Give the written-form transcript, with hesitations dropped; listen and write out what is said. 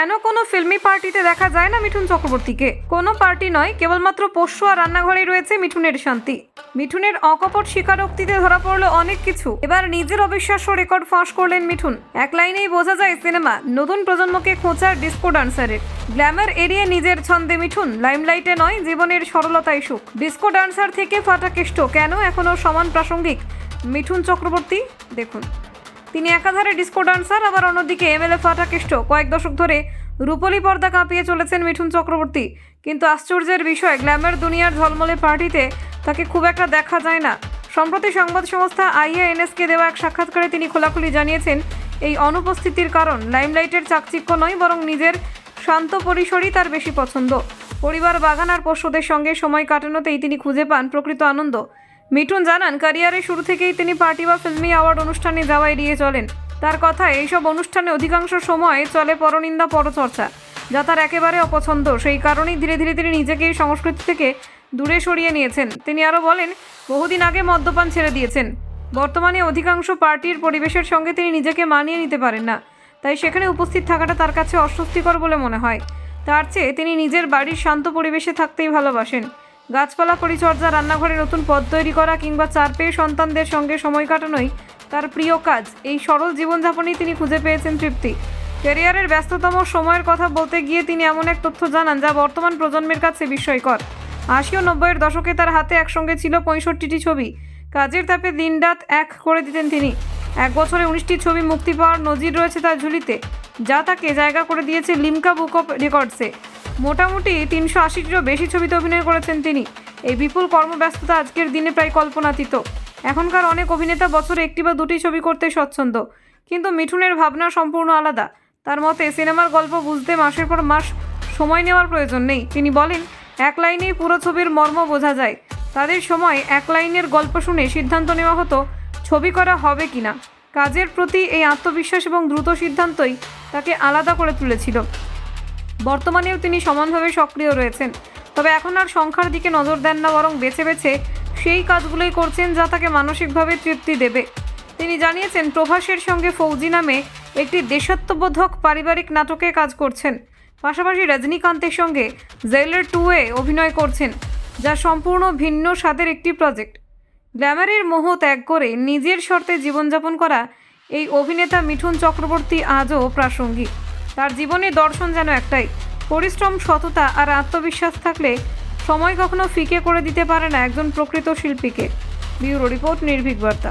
কেন কোনো ফিল্মি পার্টিতে দেখা যায় না মিঠুন চক্রবর্তীকে? কোনো পার্টি নয়, কেবলমাত্র পোষ্য আর রান্নাঘরেই রয়েছে মিঠুনের শান্তি। মিঠুনের অকপট স্বীকারোক্তিতে ধরা পড়লো অনেক কিছু। এবার নিজের অবিশ্বাস্য রেকর্ড ফাঁস করলেন মিঠুন। এক লাইনেই বোঝা যায় সিনেমা নতুন প্রজন্মকে খোঁচার ডিস্কো ডান্সারের। গ্ল্যামার এড়িয়ে নিজের ছন্দে মিঠুন, লাইমলাইটে নয়, জীবনের সরলতাই সুখ। ডিস্কো ডান্সার থেকে ফাটাকেষ্ট কেন এখনও সমান প্রাসঙ্গিক মিঠুন চক্রবর্তী? দেখুন, তিনি একাধারে ডিস্কো ডান্সার, আবার অন্যদিকে এমএলএ ফাটাকেষ্ট। কয়েক দশক ধরে রূপলী পর্দা কাঁপিয়ে চলেছেন মিঠুন চক্রবর্তী। কিন্তু আশ্চর্যের বিষয়, গ্ল্যামার দুনিয়ার ঝলমলে পার্টিতে তাকে খুব একটা দেখা যায় না। সম্প্রতি সংবাদ সংস্থা IANS-কে দেওয়া এক সাক্ষাৎকারে তিনি খোলাখুলি জানিয়েছেন, এই অনুপস্থিতির কারণ লাইমলাইটের চাকচিক্য নয়, বরং নিজের শান্ত পরিসরই তার বেশি পছন্দ। পরিবার, বাগান আর পোষ্যদের সঙ্গে সময় কাটানোতেই তিনি খুঁজে পান প্রকৃত আনন্দ। মিঠুন জানান, ক্যারিয়ারের শুরু থেকেই তিনি পার্টি বা ফিল্মি অ্যাওয়ার্ড অনুষ্ঠানে যাওয়া এড়িয়ে চলেন। তার কথায়, এইসব অনুষ্ঠানে অধিকাংশ সময় চলে পরনিন্দা, পরচর্চা, যা তার একেবারে অপছন্দ। সেই কারণেই ধীরে ধীরে তিনি নিজেকে এই সংস্কৃতি থেকে দূরে সরিয়ে নিয়েছেন। তিনি আরও বলেন, বহুদিন আগে মদ্যপান ছেড়ে দিয়েছেন। বর্তমানে অধিকাংশ পার্টির পরিবেশের সঙ্গে তিনি নিজেকে মানিয়ে নিতে পারেন না, তাই সেখানে উপস্থিত থাকাটা তার কাছে অস্বস্তিকর বলে মনে হয়। তার চেয়ে তিনি নিজের বাড়ির শান্ত পরিবেশে থাকতেই ভালোবাসেন। গাছপালা পরিচর্যা, রান্নাঘরে নতুন পদ তৈরি করা কিংবা চার পেয়ে সন্তানদের সঙ্গে সময় কাটানোই তার প্রিয় কাজ। এই সরল জীবনযাপনেই তিনি খুঁজে পেয়েছেন তৃপ্তি। ক্যারিয়ারের ব্যস্ততম সময়ের কথা বলতে গিয়ে তিনি এমন এক তথ্য জানান, যা বর্তমান প্রজন্মের কাছে বিস্ময়কর। 80 ও 90-এর দশকে তার হাতে একসঙ্গে ছিল 65টি ছবি। কাজের তাপে দিনরাত এক করে দিতেন তিনি। এক বছরে 19টি ছবি মুক্তি পাওয়ার নজির রয়েছে তার ঝুলিতে, যা তাকে জায়গা করে দিয়েছে লিমকা বুক অফ রেকর্ডসে। মোটামুটি 380টিরও বেশি ছবিতে অভিনয় করেছেন তিনি। এই বিপুল কর্মব্যস্ততা আজকের দিনে প্রায় কল্পনাতীত। এখনকার অনেক অভিনেতা বছরে একটি বা দুটি ছবি করতে স্বচ্ছন্দ, কিন্তু মিঠুনের ভাবনা সম্পূর্ণ আলাদা। তার মতে, সিনেমার গল্প বুঝতে মাসের পর মাস সময় নেওয়ার প্রয়োজন নেই। তিনি বলেন, এক লাইনেই পুরো ছবির মর্ম বোঝা যায়। তাদের সময় এক লাইনের গল্প শুনে সিদ্ধান্ত নেওয়া হতো ছবি করা হবে কিনা। কাজের প্রতি এই আত্মবিশ্বাস এবং দ্রুত সিদ্ধান্তই তাকে আলাদা করে তুলেছিল। বর্তমানেও তিনি সমানভাবে সক্রিয় রয়েছেন, তবে এখন আর সংখ্যার দিকে নজর দেন না, বরং বেছে বেছে সেই কাজগুলোই করছেন যা তাকে মানসিকভাবে তৃপ্তি দেবে। তিনি জানিয়েছেন, প্রভাসের সঙ্গে ফৌজি নামে একটি দেশাত্মবোধক পারিবারিক নাটকে কাজ করছেন। পাশাপাশি রজনীকান্তের সঙ্গে জেইলার 2-এ অভিনয় করছেন, যা সম্পূর্ণ ভিন্ন স্বাদের একটি প্রজেক্ট। গ্ল্যামারের মোহ ত্যাগ করে নিজের শর্তে জীবনযাপন করা এই অভিনেতা মিঠুন চক্রবর্তী আজও প্রাসঙ্গিক। তার জীবনে দর্শন যেন একটাই, পরিশ্রম, সততা আর আত্মবিশ্বাস থাকলে সময় কখনো ফিকে করে দিতে পারে না একজন প্রকৃত শিল্পীকে। ব্যুরো রিপোর্ট, নির্ভীক বার্তা।